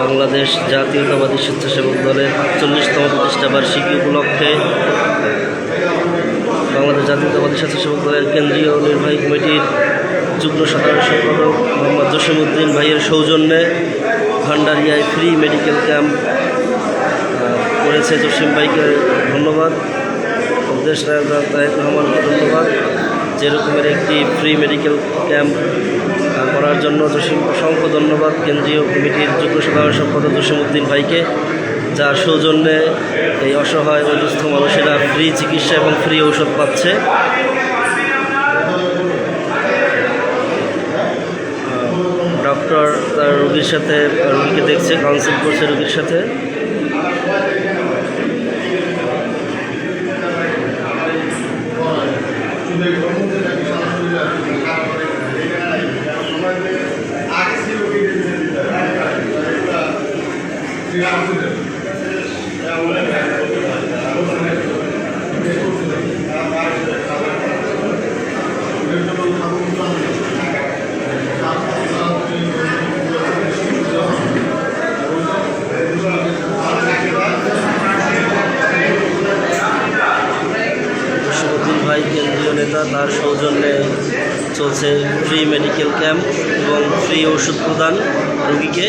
বাংলাদেশ জাতীয়তাবাদী স্বেচ্ছাসেবক দলের ৪৮তম প্রতিষ্ঠা বার্ষিকী উপলক্ষে বাংলাদেশ জাতীয়তাবাদী স্বেচ্ছাসেবক দলের কেন্দ্রীয় নির্বাহী কমিটির যুগ্ম সাধারণ সম্পাদক মোহাম্মদ জসিমউদ্দিন ভাইয়ের সৌজন্যে ভান্ডারিয়ায় ফ্রি মেডিকেল ক্যাম্প করেছে। জসিম ভাইকে ধন্যবাদ, দেশ নায়ক তারেক রহমানকে ধন্যবাদ। যেরকমের একটি ফ্রি মেডিকেল ক্যাম্প করার জন্য অসংখ্য ধন্যবাদ কেন্দ্রীয় কমিটির যুগ্ম সাধারণ সম্পাদক জসিমউদ্দিন ভাইকে, যার সৌজন্যে এই অসহায় ও দুস্থ মানুষেরা ফ্রি চিকিৎসা এবং ফ্রি ঔষধ পাচ্ছে। ডক্টর তার রোগীর সাথে রোগীকে দেখছে, কাউন্সিল করছে রোগীর সাথে। ভাই কেন্দ্রীয় নেতা, তার সৌজন্যে চলছে ফ্রি মেডিকেল ক্যাম্প এবং ফ্রি ওষুধ প্রদান রোগীকে।